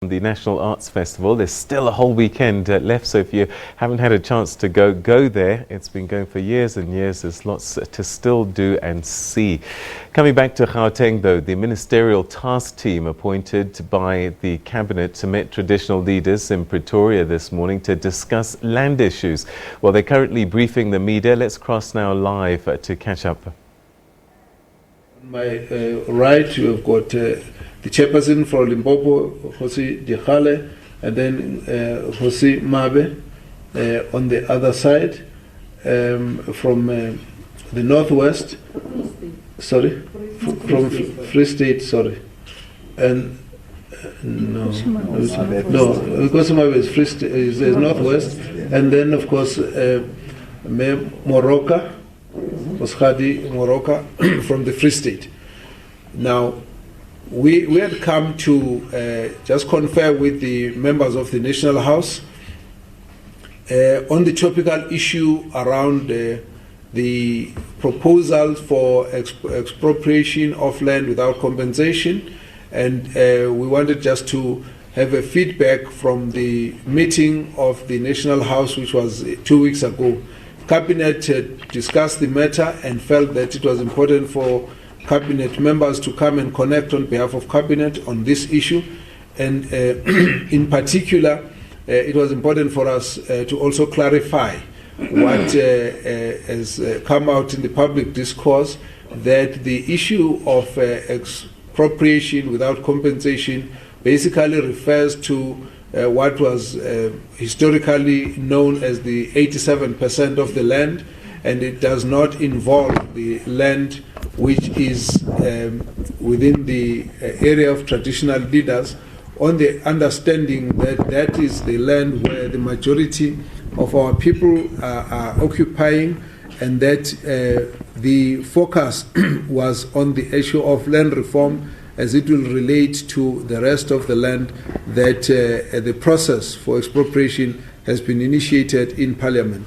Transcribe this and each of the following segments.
The National Arts Festival. There's still a whole weekend left, so if you haven't had a chance to go there. It's been going for years and years. There's lots to still do and see. Coming back to Gauteng though, the Ministerial task team appointed by the Cabinet met traditional leaders in Pretoria this morning to discuss land issues. Well, they're currently briefing the media. Let's cross now live to catch up. On my right, you have got the chairperson for Limpopo, Jose Dikhale, and then Jose Mabe on the other side. From the northwest, sorry, from Free State, sorry, and no, because Mabe is Free State, is northwest, and then of course Moroka, Oshadi Moroka from the Free State. Now, we had come to just confer with the members of the National House on the topical issue around the proposal for expropriation of land without compensation, and we wanted just to have a feedback from the meeting of the National House, which was 2 weeks ago. Cabinet discussed the matter and felt that it was important for Cabinet members to come and connect on behalf of Cabinet on this issue, and in particular it was important for us to also clarify what has come out in the public discourse, that the issue of expropriation without compensation basically refers to what was historically known as the 87% of the land, and it does not involve the land which is within the area of traditional leaders, on the understanding that that is the land where the majority of our people are occupying, and that the focus was on the issue of land reform as it will relate to the rest of the land, that the process for expropriation has been initiated in Parliament.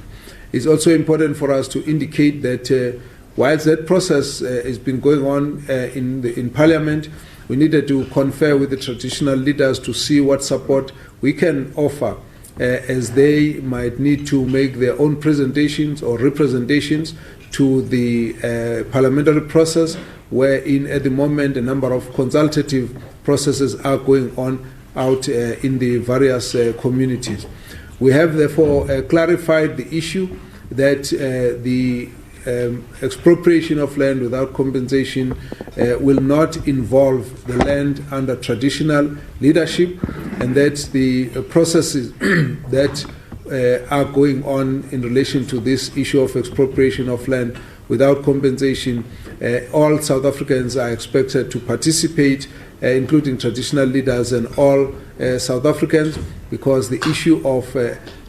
It's also important for us to indicate that whilst that process has been going on in Parliament, we needed to confer with the traditional leaders to see what support we can offer as they might need to make their own presentations or representations to the parliamentary process, wherein at the moment a number of consultative processes are going on out in the various communities. We have therefore clarified the issue that the expropriation of land without compensation will not involve the land under traditional leadership, and that the processes that are going on in relation to this issue of expropriation of land without compensation, all South Africans are expected to participate, including traditional leaders and all South Africans, because the issue of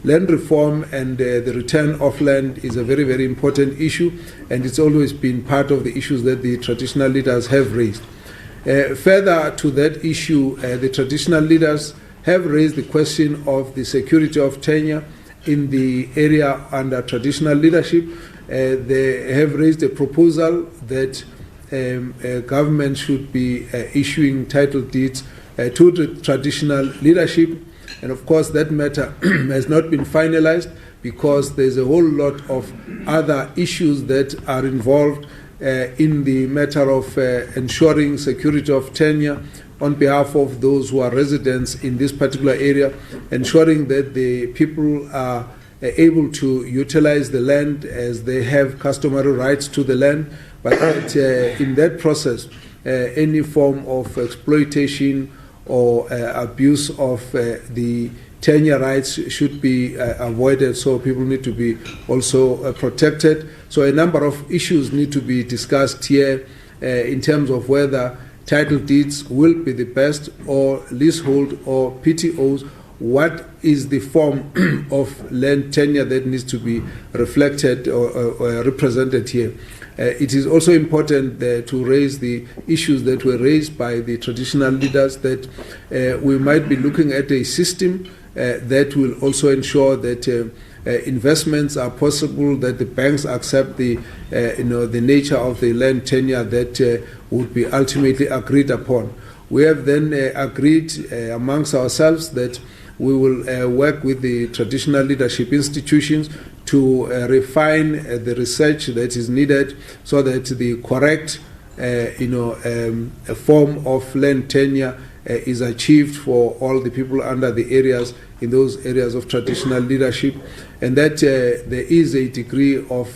land reform and the return of land is a very, very important issue, and it's always been part of the issues that the traditional leaders have raised. Further to that issue, the traditional leaders have raised the question of the security of tenure in the area under traditional leadership. They have raised a proposal that government should be issuing title deeds to the traditional leadership, and of course that matter has not been finalized because there's a whole lot of other issues that are involved in the matter of ensuring security of tenure on behalf of those who are residents in this particular area, ensuring that the people are able to utilize the land as they have customary rights to the land, but that in that process any form of exploitation or abuse of the tenure rights should be avoided, so people need to be also protected. So a number of issues need to be discussed here in terms of whether title deeds will be the best, or leasehold or PTOs. What is the form of land tenure that needs to be reflected or represented here? It is also important to raise the issues that were raised by the traditional leaders, that we might be looking at a system that will also ensure that investments are possible, that the banks accept the nature of the land tenure that would be ultimately agreed upon. We have then agreed amongst ourselves that we will work with the traditional leadership institutions to refine the research that is needed so that the correct form of land tenure is achieved for all the people under the areas in those areas of traditional leadership, and that there is a degree of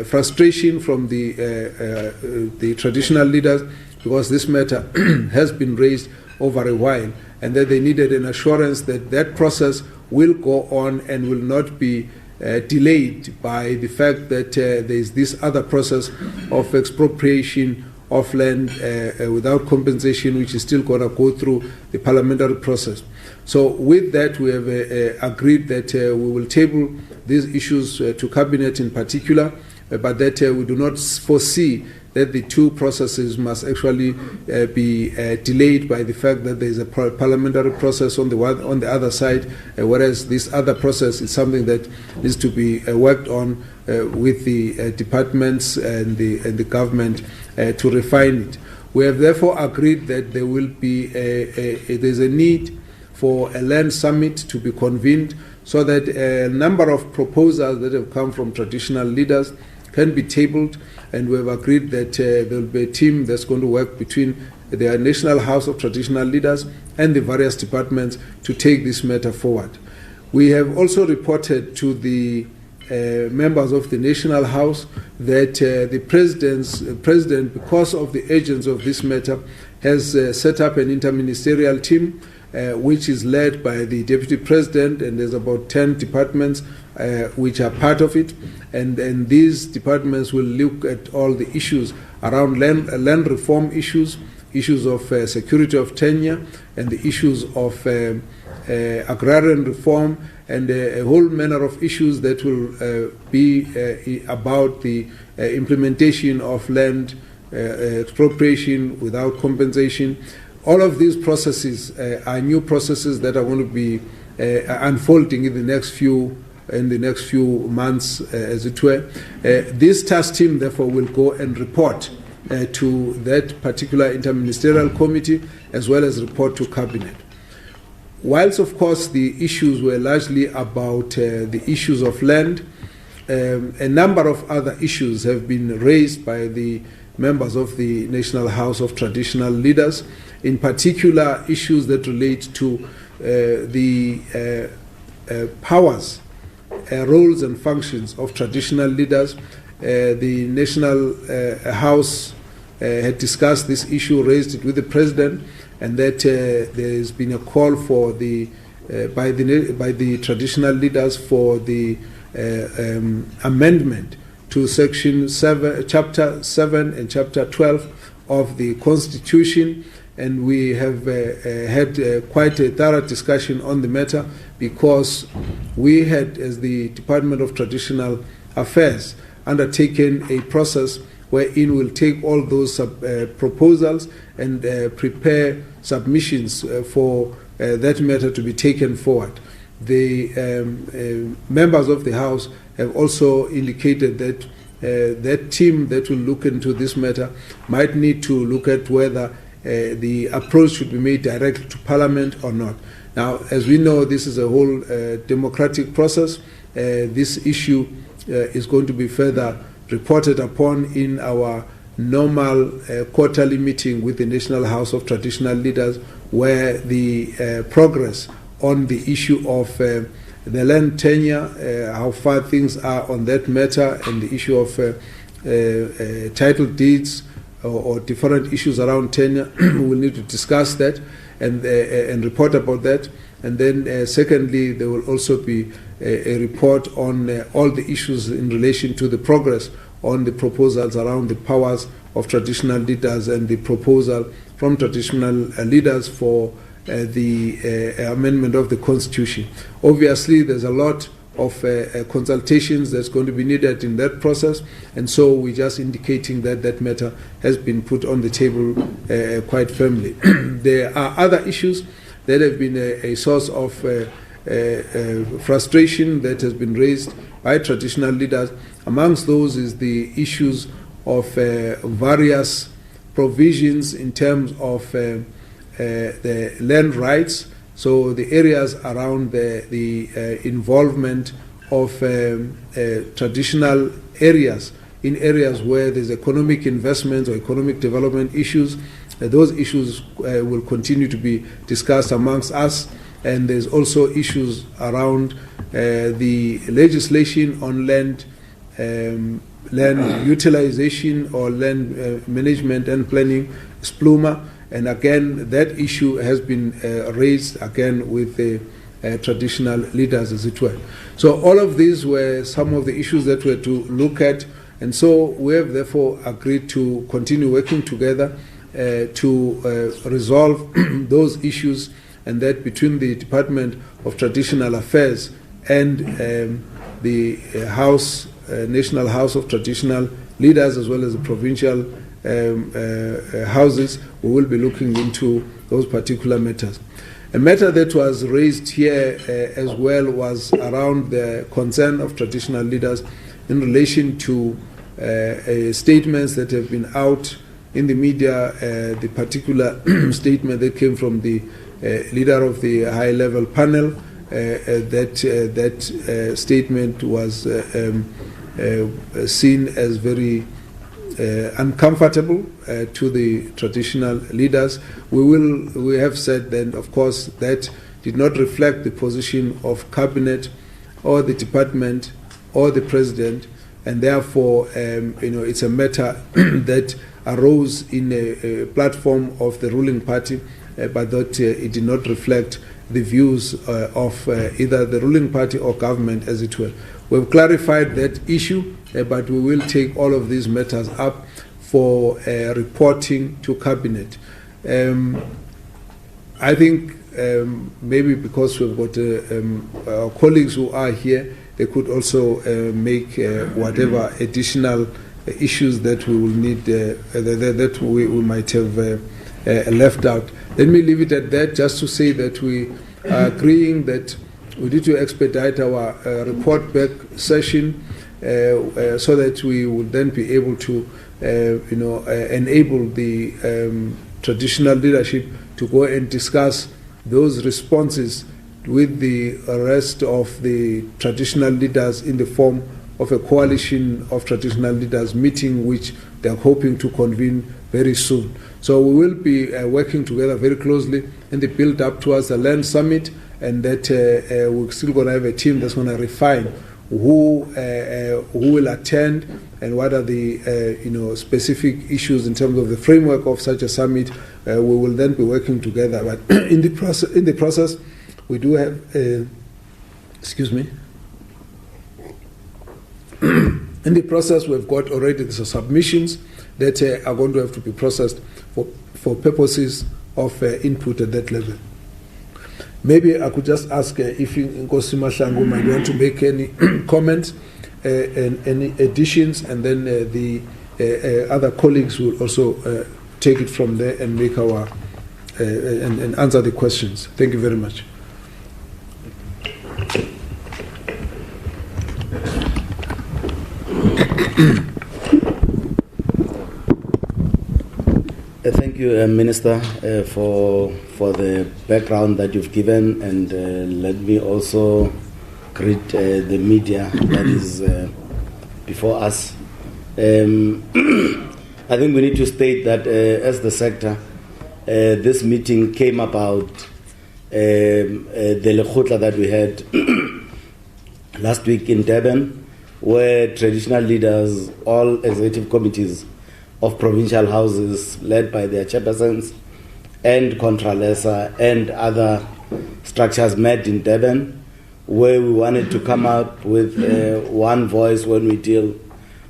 frustration from the traditional leaders because this matter has been raised over a while, and that they needed an assurance that that process will go on and will not be delayed by the fact that there is this other process of expropriation of land without compensation, which is still going to go through the parliamentary process. So with that, we have agreed that we will table these issues to Cabinet in particular, but that we do not foresee that the two processes must actually be delayed by the fact that there is a parliamentary process on the other side, whereas this other process is something that needs to be worked on with the departments and the government to refine it. We have therefore agreed that there will be there's a need for a land summit to be convened so that a number of proposals that have come from traditional leaders can be tabled, and we have agreed that there will be a team that's going to work between the National House of Traditional Leaders and the various departments to take this matter forward. We have also reported to the members of the National House that the President, because of the urgency of this matter, has set up an interministerial team which is led by the Deputy President, and there's about 10 departments which are part of it, and these departments will look at all the issues around land reform issues of security of tenure, and the issues of agrarian reform, and a whole manner of issues that will be about the implementation of land expropriation without compensation. All of these processes are new processes that are going to be unfolding in the next few months, as it were. This task team, therefore, will go and report to that particular interministerial committee, as well as report to Cabinet. Whilst, of course, the issues were largely about the issues of land, a number of other issues have been raised by the members of the National House of Traditional Leaders, in particular issues that relate to the powers, roles and functions of traditional leaders. The National House had discussed this issue, raised it with the President, and that there has been a call for by the traditional leaders for the amendment to Section 7, Chapter 7 and Chapter 12 of the Constitution, and we have had quite a thorough discussion on the matter, because we had, as the Department of Traditional Affairs, undertaken a process wherein we'll take all those proposals and prepare submissions for that matter to be taken forward. The members of the House have also indicated that that team that will look into this matter might need to look at whether the approach should be made directly to Parliament or not. Now, as we know, this is a whole democratic process. This issue is going to be further reported upon in our normal quarterly meeting with the National House of Traditional Leaders, where the progress on the issue of the land tenure, how far things are on that matter, and the issue of title deeds or different issues around tenure, we'll need to discuss that and report about that. And then secondly, there will also be a report on all the issues in relation to the progress on the proposals around the powers of traditional leaders and the proposal from traditional leaders for the amendment of the Constitution. Obviously, there's a lot of consultations that's going to be needed in that process, and so we're just indicating that that matter has been put on the table quite firmly. There are other issues that have been a source of frustration that has been raised by traditional leaders. Amongst those is the issues of various provisions in terms of the land rights, so the areas around the involvement of traditional areas, in areas where there's economic investments or economic development issues. Those issues will continue to be discussed amongst us, and there's also issues around the legislation on land utilization or land management and planning, SPLUMA, and again that issue has been raised again with the traditional leaders, as it were. So all of these were some of the issues that were to look at, and so we have therefore agreed to continue working together to resolve those issues, and that between the Department of Traditional Affairs and the National House of Traditional Leaders, as well as the provincial houses, we will be looking into those particular matters. A matter that was raised here as well was around the concern of traditional leaders in relation to statements that have been out in the media, the particular statement that came from the leader of the high-level panel. That statement was seen as very uncomfortable to the traditional leaders. We have said then, of course, that did not reflect the position of cabinet or the department or the president, and therefore, it's a matter that arose in a platform of the ruling party, but that it did not reflect the views of either the ruling party or government, as it were. We've clarified that issue, but we will take all of these matters up for reporting to cabinet. I think maybe because we've got our colleagues who are here, they could also make whatever additional issues that we will need, that we might have left out. Let me leave it at that, just to say that we are agreeing that we need to expedite our report back session so that we would then be able to enable the traditional leadership to go and discuss those responses with the rest of the traditional leaders in the form of a coalition of traditional leaders meeting, which they are hoping to convene very soon. So we will be working together very closely in the build-up towards the land summit, and that we're still going to have a team that's going to refine who will attend and what are the specific issues in terms of the framework of such a summit. We will then be working together. But in the process, we do have in the process, we've got already the submissions that are going to have to be processed for purposes of input at that level. Maybe I could just ask if Nkosi Mahlangu might want to make any comments and any additions, and then the other colleagues will also take it from there and make our and answer the questions. Thank you very much. Thank you, Minister, for the background that you've given, and let me also greet the media that is before us. I think we need to state that as the sector, this meeting came about the Lekgotla that we had last week in Durban, where traditional leaders, all executive committees of provincial houses led by their chairpersons and Contralesa and other structures met in Durban, where we wanted to come up with one voice when we deal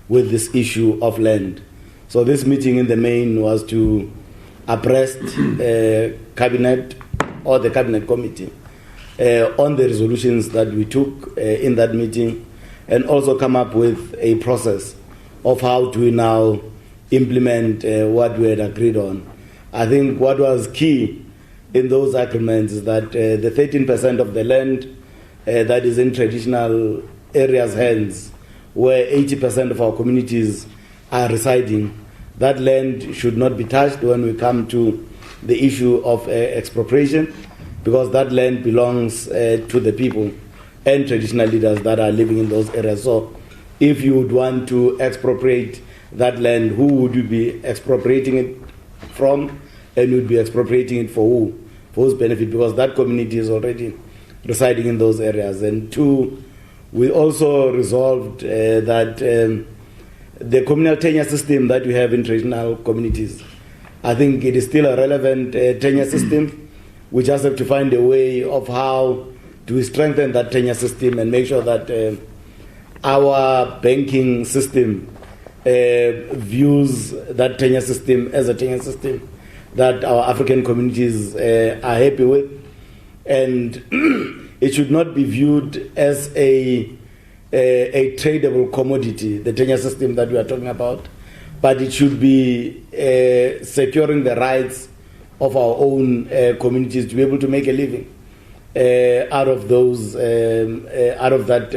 with this issue of land. So this meeting in the main was to abreast cabinet or the cabinet committee on the resolutions that we took in that meeting, and also come up with a process of how do we now implement what we had agreed on. I think what was key in those agreements is that the 13% of the land that is in traditional areas' hands, where 80% of our communities are residing, that land should not be touched when we come to the issue of expropriation, because that land belongs to the people and traditional leaders that are living in those areas. So if you would want to expropriate that land, who would you be expropriating it from, and you'd be expropriating it for who? For whose benefit? Because that community is already residing in those areas. And two, we also resolved that the communal tenure system that we have in traditional communities, I think it is still a relevant tenure system. We just have to find a way of how to strengthen that tenure system and make sure that our banking system views that tenure system as a tenure system that our African communities are happy with. And it should not be viewed as a tradable commodity, the tenure system that we are talking about, but it should be securing the rights of our own communities to be able to make a living out of those, out of that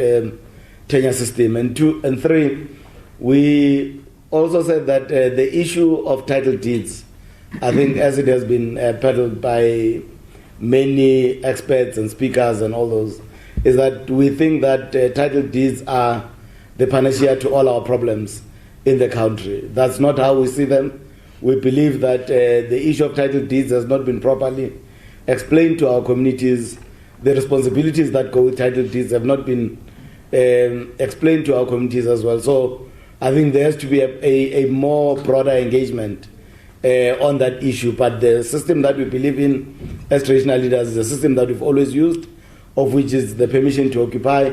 tenure system. And two and three, we also said that the issue of title deeds, I think, as it has been peddled by many experts and speakers and all those, is that we think that title deeds are the panacea to all our problems in the country. That's not how we see them. We believe that the issue of title deeds has not been properly explained to our communities. The responsibilities that go with title deeds have not been explained to our communities as well. So I think there has to be a more broader engagement on that issue. But the system that we believe in as traditional leaders is a system that we've always used, of which is the permission to occupy.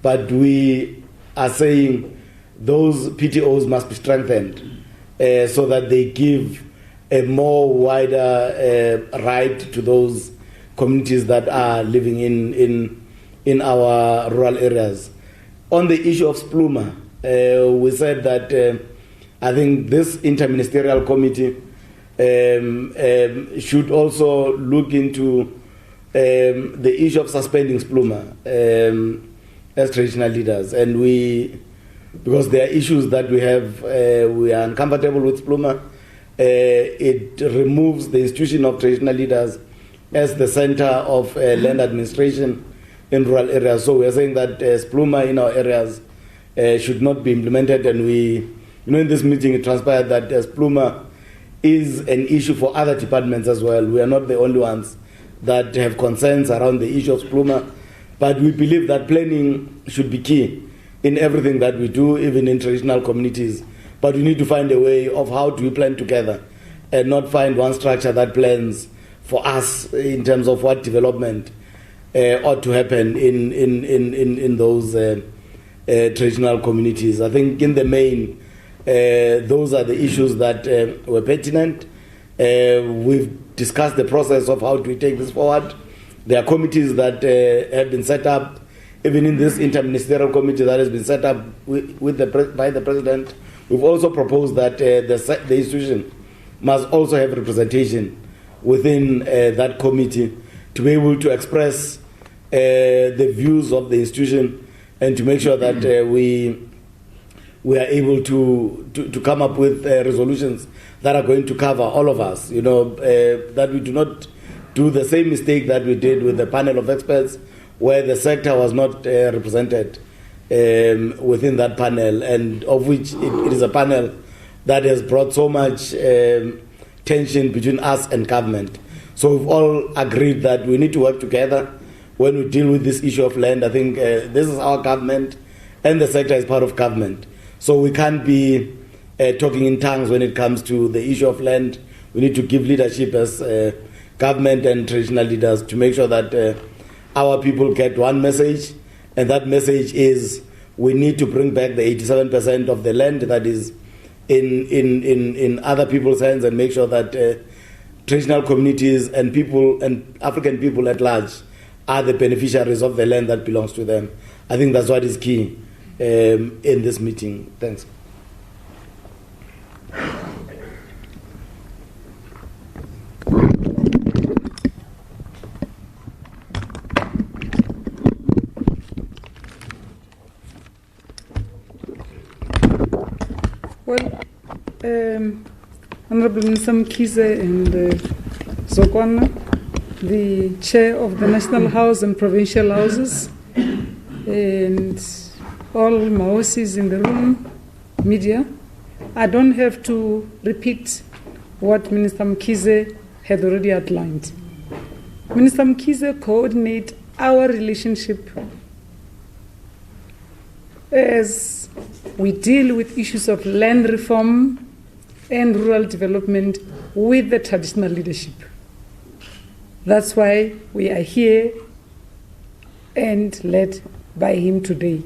But we are saying those PTOs must be strengthened so that they give a more wider right to those communities that are living in our rural areas. On the issue of Spluma, we said that I think this interministerial committee should also look into the issue of suspending Spluma as traditional leaders. And because there are issues that we have, we are uncomfortable with Spluma. It removes the institution of traditional leaders as the center of land administration in rural areas. So we are saying that Spluma in our areas should not be implemented. And in this meeting it transpired that Spluma is an issue for other departments as well. We are not the only ones that have concerns around the issue of Spluma, but we believe that planning should be key in everything that we do, even in traditional communities. But we need to find a way of how do we plan together and not find one structure that plans for us in terms of what development ought to happen in those traditional communities. I think in the main, those are the issues that were pertinent. We've discussed the process of how do we take this forward. There are committees that have been set up, even in this interministerial committee that has been set up by the president. We've also proposed that the institution must also have representation within that committee to be able to express the views of the institution and to make sure that we are able to come up with resolutions that are going to cover all of us. That we do not do the same mistake that we did with the panel of experts, where the sector was not represented within that panel, and of which it is a panel that has brought so much tension between us and government. So we've all agreed that we need to work together when we deal with this issue of land. I think this is our government, and the sector is part of government. So we can't be talking in tongues when it comes to the issue of land. We need to give leadership as government and traditional leaders to make sure that our people get one message, and that message is we need to bring back the 87% of the land that is in other people's hands, and make sure that traditional communities and people and African people at large are the beneficiaries of the land that belongs to them. I think that's what is key in this meeting. Thanks. Well, Honorable Minister Mkhize and Zokwana, the Chair of the National House and Provincial Houses, and all Maosis in the room, media. I don't have to repeat what Minister Mkhize had already outlined. Minister Mkhize coordinates our relationship as we deal with issues of land reform and rural development with the traditional leadership. That's why we are here and led by him today.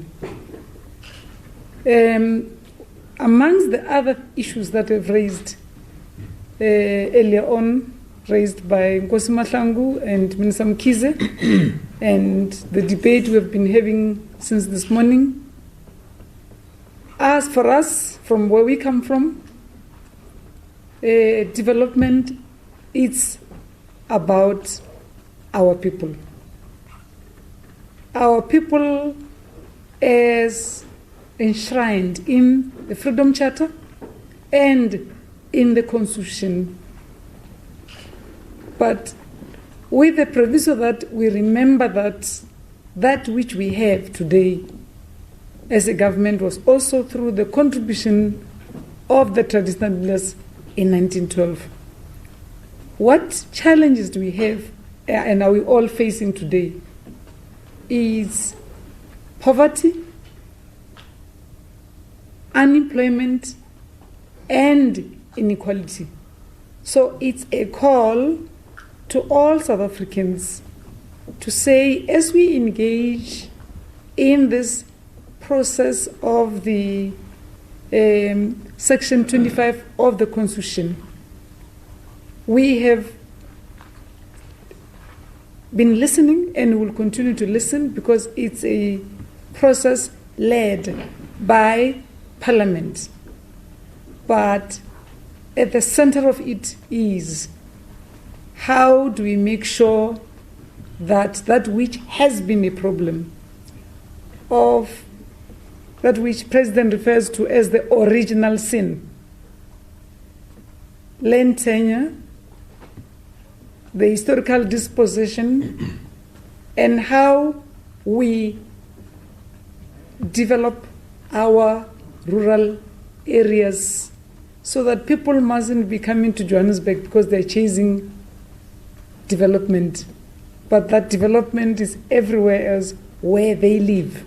Amongst the other issues that I've raised earlier on, raised by Nkosi Mahlangu and Minister Mkhize, and the debate we have been having since this morning, as for us, from where we come from, development, it's about our people. Our people as enshrined in the Freedom Charter and in the Constitution. But with the proviso that we remember that that which we have today as a government was also through the contribution of the traditional leaders in 1912. What challenges do we have and are we all facing today is poverty, unemployment, and inequality. So it's a call to all South Africans to say, as we engage in this process of the Section 25 of the Constitution, we have been listening and will continue to listen because it's a process led by Parliament. But at the center of it is how do we make sure that that which has been a problem, of that which President refers to as the original sin, land tenure, the historical disposition, and how we develop our rural areas so that people mustn't be coming to Johannesburg because they're chasing development, but that development is everywhere else where they live,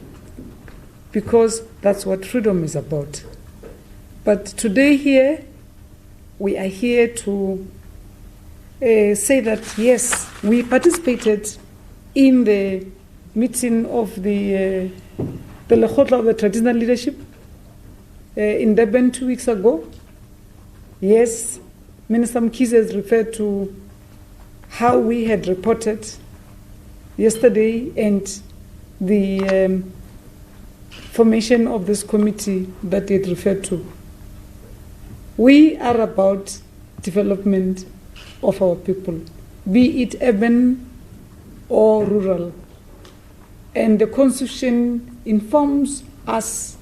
because that's what freedom is about. But today here, we are here to say that, yes, we participated in the meeting of the Lekgotla of the Traditional Leadership in Durban 2 weeks ago. Yes, Minister Mkhize has referred to how we had reported yesterday and the formation of this committee that it referred to. We are about development of our people, be it urban or rural. And the Constitution informs us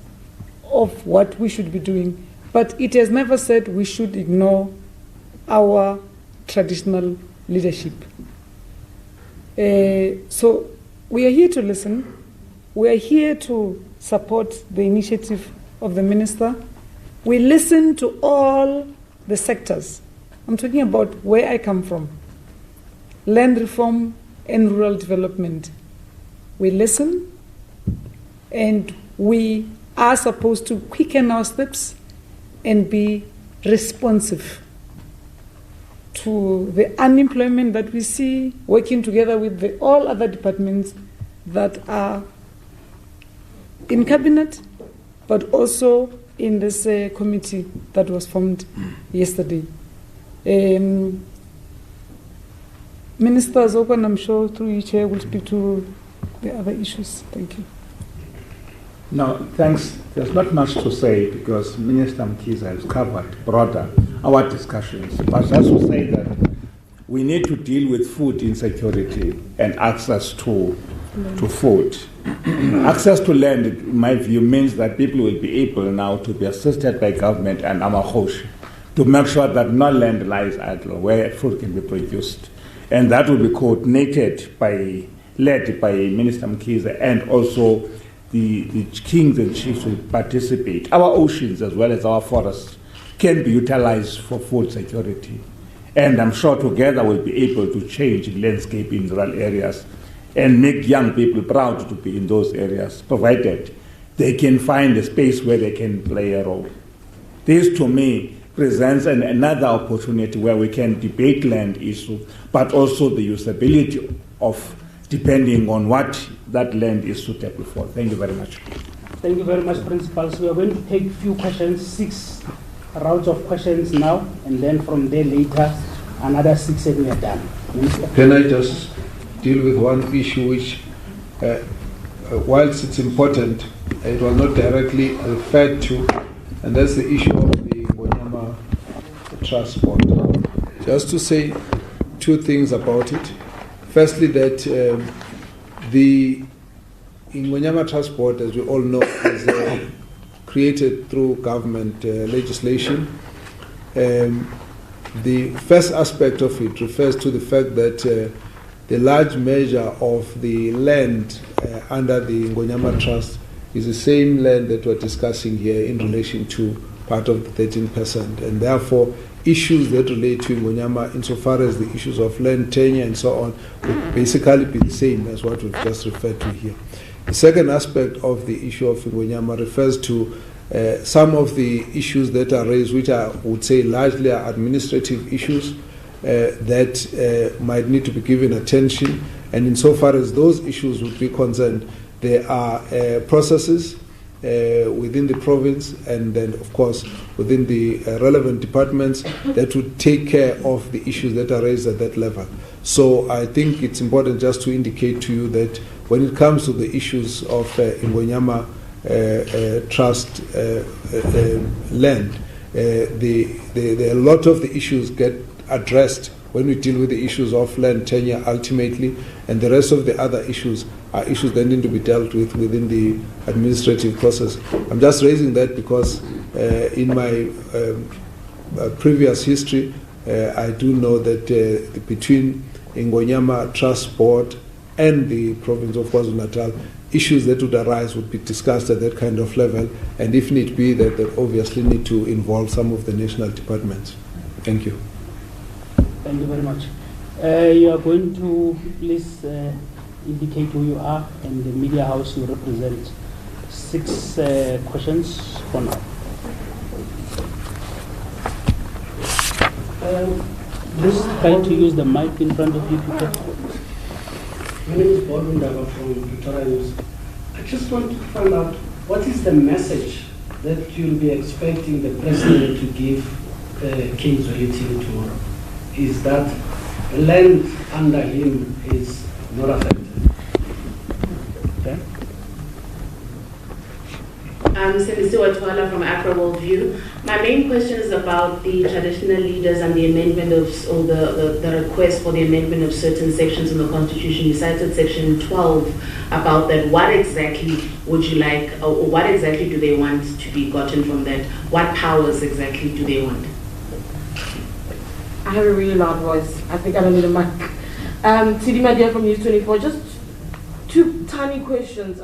of what we should be doing, but it has never said we should ignore our traditional leadership. So we are here to listen. We are here to support the initiative of the minister. We listen to all the sectors. I'm talking about where I come from, land reform and rural development. We listen and we are supposed to quicken our steps and be responsive to the unemployment that we see, working together with all other departments that are in cabinet, but also in this committee that was formed yesterday. Minister Zokwan, I'm sure through you, Chair, will speak to the other issues. Thank you. No, thanks. There's not much to say because Minister Mkhize has covered broader our discussions. But just to say that we need to deal with food insecurity and access to food. Access to land, in my view, means that people will be able now to be assisted by government and Amakhoshi to make sure that no land lies idle where food can be produced. And that will be coordinated led by Minister Mkhize, and also the kings and chiefs will participate. Our oceans as well as our forests can be utilized for food security. And I'm sure together we'll be able to change the landscape in rural areas and make young people proud to be in those areas, provided they can find a space where they can play a role. This, to me, presents another opportunity where we can debate land issues, but also the usability of depending on what that land is suitable for. Thank you very much. Thank you very much, Principals. We are going to take a few questions, 6 rounds of questions now, and then from there later, another 6 and we are done. Minister? Can I just deal with one issue which, whilst it's important, it was not directly referred to, and that's the issue of the Ngonyama Trust Board. Just to say 2 things about it. Firstly, that the Ngonyama Trust Board, as we all know, is created through government legislation. The first aspect of it refers to the fact that the large measure of the land under the Ngonyama Trust is the same land that we're discussing here in relation to part of the 13%, and therefore issues that relate to Ngonyama, insofar as the issues of land tenure and so on, would basically be the same as what we've just referred to here. The second aspect of the issue of Ngonyama refers to some of the issues that are raised, which I would say largely are administrative issues that might need to be given attention. And insofar as those issues would be concerned, there are processes within the province and then, of course, within the relevant departments that would take care of the issues that are raised at that level. So I think it's important just to indicate to you that when it comes to the issues of Ngonyama Trust land, a lot of the issues get addressed when we deal with the issues of land tenure ultimately, and the rest of the other issues are issues that need to be dealt with within the administrative process. I'm just raising that because in my previous history, I do know that between Ngonyama Trust Board and the province of KwaZulu-Natal, issues that would arise would be discussed at that kind of level, and if need be, that they obviously need to involve some of the national departments. Thank you. Thank you very much. You are going to please indicate who you are and the media house you represent. 6 questions for now. Just try to use the mic in front of you, people. My name is Baldwin Dava from Pretoria News. I just want to find out what is the message that you'll be expecting the president to give King's Wellington tomorrow? Is that land under him is not affected? Okay. I'm Celeste Watwala from Accra Worldview. My main question is about the traditional leaders and the amendment of, or the request for the amendment of certain sections in the Constitution. You cited section 12 about that. What exactly would you like, or what exactly do they want to be gotten from that? What powers exactly do they want? I have a really loud voice. I think I don't need a mic. Sidi Madia from News 24. Just 2 tiny questions.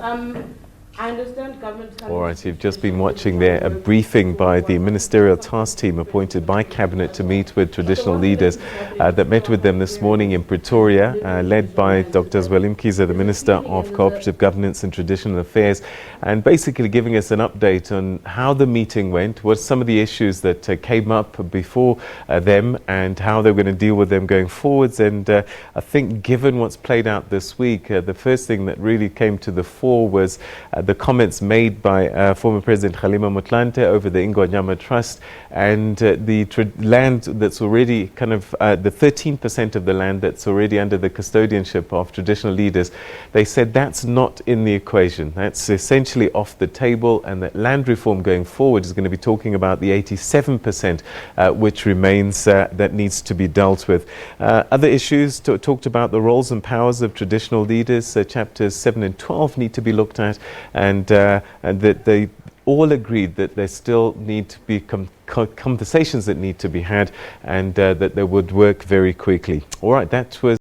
I understand government... All right, you've just been watching there a briefing by the Ministerial Task Team appointed by Cabinet to meet with traditional leaders that met with them this morning in Pretoria, led by Dr. Zweli Mkhize, the Minister of Cooperative Governance and Traditional Affairs, and basically giving us an update on how the meeting went, what some of the issues that came up before them, and how they're going to deal with them going forwards. And I think given what's played out this week, the first thing that really came to the fore was the comments made by former President Kgalema Motlanthe over the Ngonyama Trust and the land that's already kind of the 13% of the land that's already under the custodianship of traditional leaders. They said that's not in the equation. That's essentially off the table, and that land reform going forward is going to be talking about the 87% which remains that needs to be dealt with. Other issues talked about the roles and powers of traditional leaders. Chapters 7 and 12 need to be looked at, and that the all agreed that there still need to be conversations that need to be had, and that they would work very quickly. All right, that was